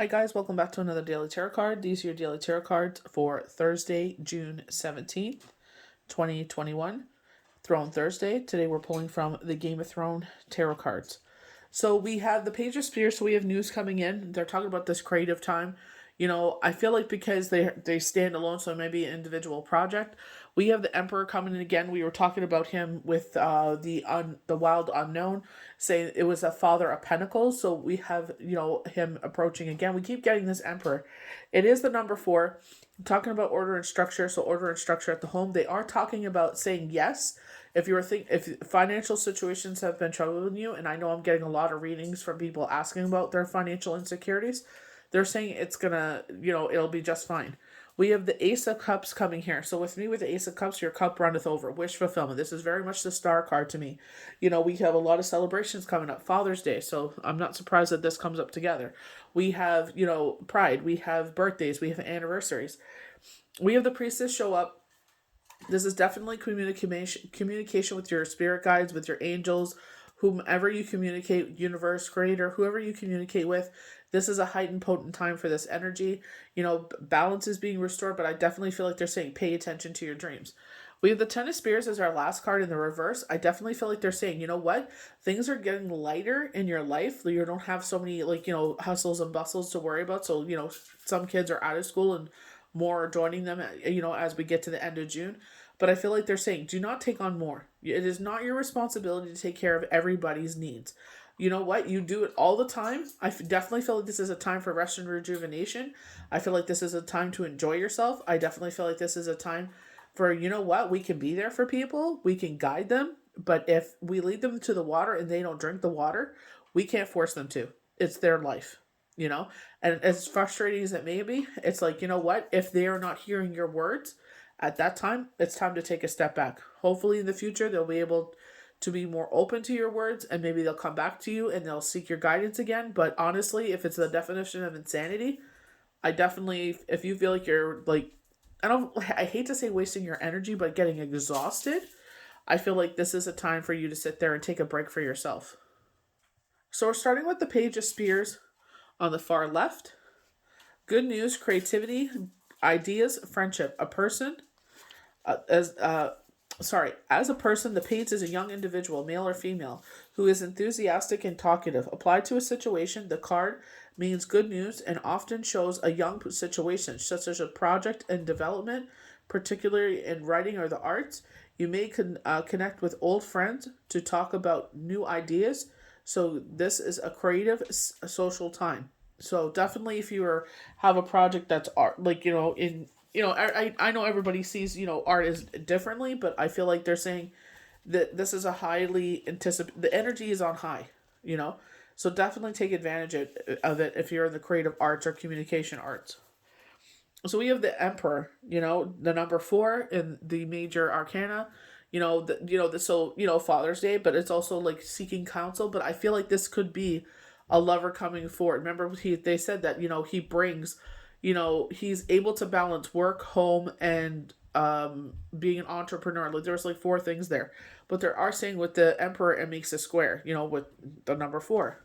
Hi guys, welcome back to another Daily Tarot card. These are your Daily Tarot cards for Thursday, June 17th, 2021. Throne Thursday. Today we're pulling from the Game of Thrones Tarot cards. So we have the Page of Spears, so we have news coming in. They're talking about this creative time. I feel like because they stand alone, so maybe an individual project. We have the Emperor coming in again. We were talking about him with the Wild Unknown, saying it was a Father of Pentacles. So we have him approaching again. We keep getting this Emperor. It is the number 4. I'm talking about order and structure. So order and structure at the home. They are talking about saying yes. If financial situations have been troubling you, and I know I'm getting a lot of readings from people asking about their financial insecurities, they're saying it's gonna, it'll be just fine. We have the Ace of Cups coming here. So with me, with the Ace of Cups, your cup runneth over. Wish fulfillment. This is very much the star card to me. We have a lot of celebrations coming up. Father's Day. So I'm not surprised that this comes up together. We have, Pride. We have birthdays. We have anniversaries. We have the Priestess show up. This is definitely communication with your spirit guides, with your angels, whomever you communicate, universe, creator, whoever you communicate with. This is a heightened, potent time for this energy. Balance is being restored, but I definitely feel like they're saying pay attention to your dreams. We have the Ten of Spears as our last card in the reverse. I definitely feel like they're saying, you know what? Things are getting lighter in your life. You don't have so many, hustles and bustles to worry about. So, some kids are out of school and more are joining them, as we get to the end of June. But I feel like they're saying, do not take on more. It is not your responsibility to take care of everybody's needs. You know what? You do it all the time. I definitely feel like this is a time for rest and rejuvenation. I feel like this is a time to enjoy yourself. I definitely feel like this is a time for, we can be there for people. We can guide them. But if we lead them to the water and they don't drink the water, we can't force them to. It's their life, And as frustrating as it may be, it's like, if they are not hearing your words, at that time, it's time to take a step back. Hopefully in the future, they'll be able to be more open to your words, and maybe they'll come back to you and they'll seek your guidance again. But honestly, if it's the definition of insanity, I definitely, if you feel like you're I hate to say wasting your energy, but getting exhausted, I feel like this is a time for you to sit there and take a break for yourself. So we're starting with the Page of Spears on the far left. Good news, creativity, ideas, friendship. As a person, the page is a young individual, male or female, who is enthusiastic and talkative. Applied to a situation, the card means good news and often shows a young situation, such as a project in development, particularly in writing or the arts. You may connect with old friends to talk about new ideas. So this is a creative, social time. So definitely, if you have a project that's art, I know everybody sees art is differently, but I feel like they're saying that this is a highly anticipated. The energy is on high, so definitely take advantage of it if you're in the creative arts or communication arts. So we have the Emperor, the number 4 in the major arcana. Father's Day, but it's also like seeking counsel. But I feel like this could be a lover coming forward. Remember, they said that he brings, he's able to balance work, home, and being an entrepreneur. Like there's 4 things there, but there are saying with the Emperor it makes a square. With the number 4,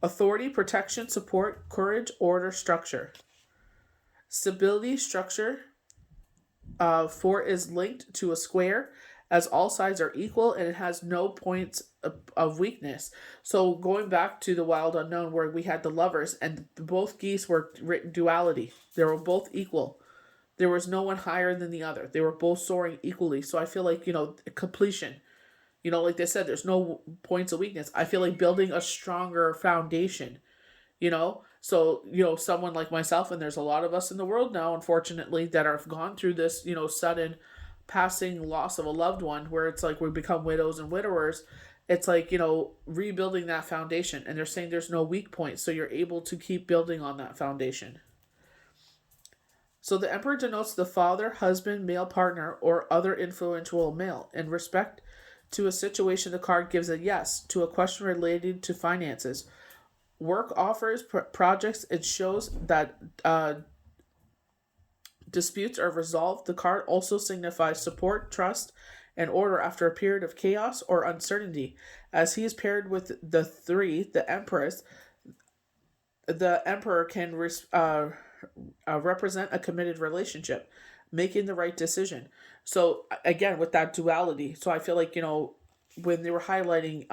authority, protection, support, courage, order, structure, stability, structure. 4 is linked to a square as all sides are equal and it has no points of weakness. So going back to the Wild Unknown where we had the lovers and both geese were duality. They were both equal. There was no one higher than the other. They were both soaring equally. So I feel like, completion. Like they said, there's no points of weakness. I feel like building a stronger foundation, So, someone like myself, and there's a lot of us in the world now, unfortunately, that have gone through this, sudden passing loss of a loved one where it's like we become widows and widowers. It's like, rebuilding that foundation. And they're saying there's no weak points. So you're able to keep building on that foundation. So the Emperor denotes the father, husband, male partner, or other influential male. In respect to a situation, the card gives a yes to a question related to finances. Work offers, projects, it shows that disputes are resolved. The card also signifies support, trust, and order after a period of chaos or uncertainty. As he is paired with the 3, the Empress, the Emperor can represent a committed relationship, making the right decision. So again, with that duality, so I feel like, when they were highlighting,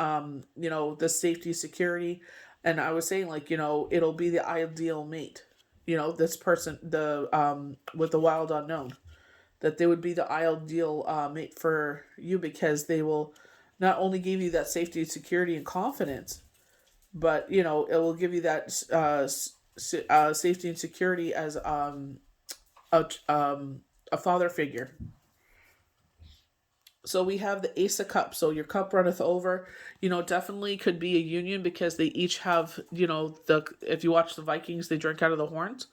the safety, security, and I was saying, like, it'll be the ideal mate. This person, the with the wild unknown, that they would be the ideal mate for you, because they will not only give you that safety, security, and confidence, but it will give you that safety and security as a father figure. So we have the Ace of Cups. So your cup runneth over. Definitely could be a union, because they each have, the if you watch the Vikings, they drink out of the horns.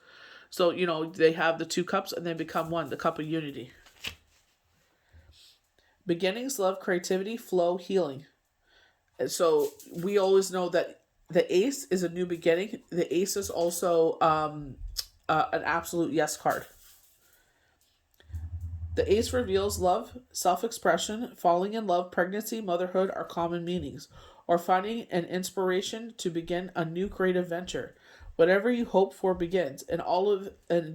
So, they have the two cups and they become one, the cup of unity. Beginnings, love, creativity, flow, healing. And so we always know that the ace is a new beginning. The ace is also an absolute yes card. The ace reveals love, self-expression, falling in love, pregnancy, motherhood are common meanings, or finding an inspiration to begin a new creative venture. Whatever you hope for begins, and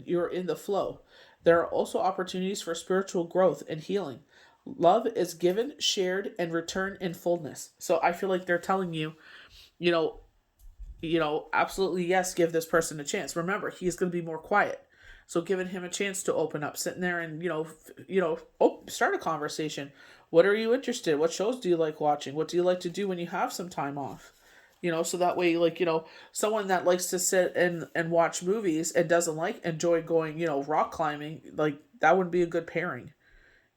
you're in the flow. There are also opportunities for spiritual growth and healing. Love is given, shared, and returned in fullness. So I feel like they're telling you, you know, absolutely yes, give this person a chance. Remember, he's going to be more quiet. So giving him a chance to open up, sitting there and, start a conversation. What are you interested in? What shows do you like watching? What do you like to do when you have some time off? So that way, like, someone that likes to sit and watch movies and doesn't enjoy going, rock climbing, like, that wouldn't be a good pairing.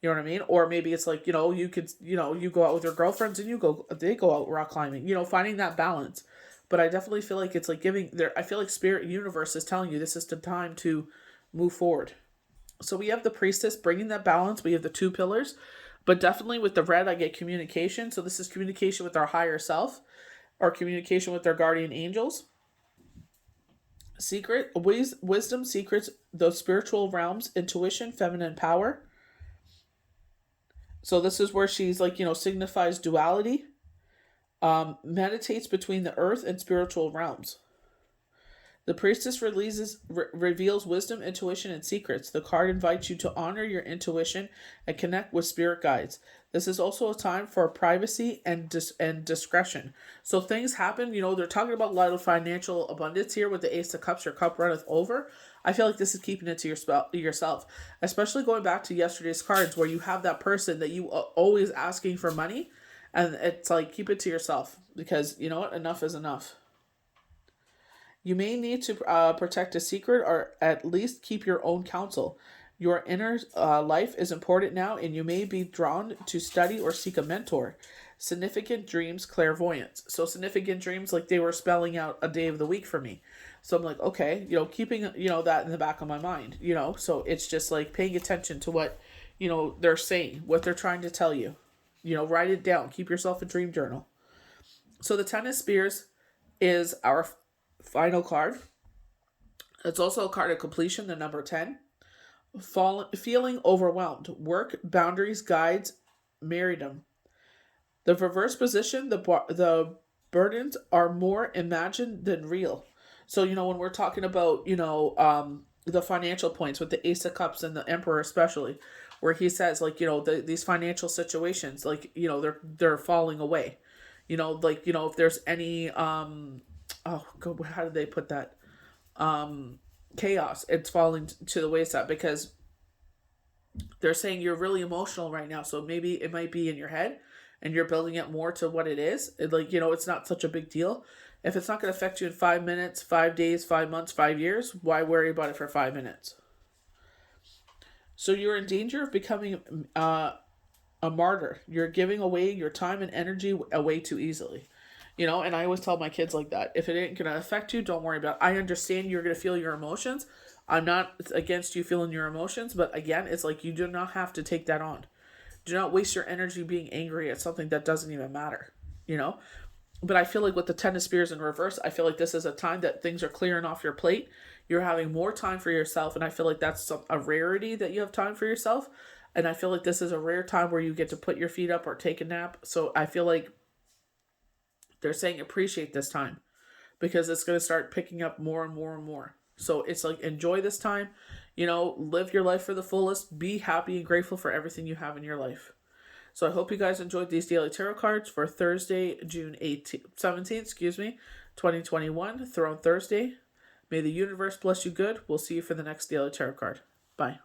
You know what I mean? Or maybe it's like, you could, you go out with your girlfriends and they go out rock climbing, finding that balance. But I definitely feel like it's like I feel like Spirit Universe is telling you this is the time to move forward. So we have the Priestess bringing that balance. We have the two pillars, but definitely with the red, I get communication. So this is communication with our higher self, or communication with our guardian angels. Wisdom, secrets, those spiritual realms, intuition, feminine power. So this is where she's like, signifies duality. Meditates between the earth and spiritual realms. The priestess reveals wisdom, intuition, and secrets. The card invites you to honor your intuition and connect with spirit guides. This is also a time for privacy and discretion. So things happen, they're talking about a lot of financial abundance here with the Ace of Cups. Your cup runneth over. I feel like this is keeping it to yourself, especially going back to yesterday's cards where you have that person that you are always asking for money, and it's like, keep it to yourself, because you know what? Enough is enough. You may need to protect a secret, or at least keep your own counsel. Your inner life is important now, and you may be drawn to study or seek a mentor. Significant dreams, clairvoyance. So significant dreams, like they were spelling out a day of the week for me. So I'm like, okay, keeping, that in the back of my mind, so it's just like paying attention to what, they're saying, what they're trying to tell you, write it down, keep yourself a dream journal. So the Ten of Spears is our final card. It's also a card of completion, the number 10. Feeling overwhelmed. Work, boundaries, guides, marriedom. The reverse position, the burdens are more imagined than real. So, when we're talking about, the financial points with the Ace of Cups and the Emperor especially, where he says, like, these financial situations, like, they're falling away. If there's any, how did they put that? Chaos, it's falling to the wayside, because they're saying you're really emotional right now. So maybe it might be in your head and you're building it more to what it is. It's not such a big deal. If it's not going to affect you in 5 minutes, 5 days, 5 months, 5 years, why worry about it for 5 minutes? So you're in danger of becoming a martyr. You're giving away your time and energy away too easily. And I always tell my kids like that. If it ain't going to affect you, don't worry about it. I understand you're going to feel your emotions. I'm not against you feeling your emotions, but again, it's like you do not have to take that on. Do not waste your energy being angry at something that doesn't even matter, But I feel like with the Ten of Spears in reverse, I feel like this is a time that things are clearing off your plate. You're having more time for yourself, and I feel like that's a rarity that you have time for yourself. And I feel like this is a rare time where you get to put your feet up or take a nap. So I feel like they're saying appreciate this time, because it's going to start picking up more and more and more. So it's like, enjoy this time, live your life for the fullest, be happy and grateful for everything you have in your life. So I hope you guys enjoyed these daily tarot cards for Thursday, June 17th, 2021, Throne Thursday. May the universe bless you good. We'll see you for the next daily tarot card. Bye.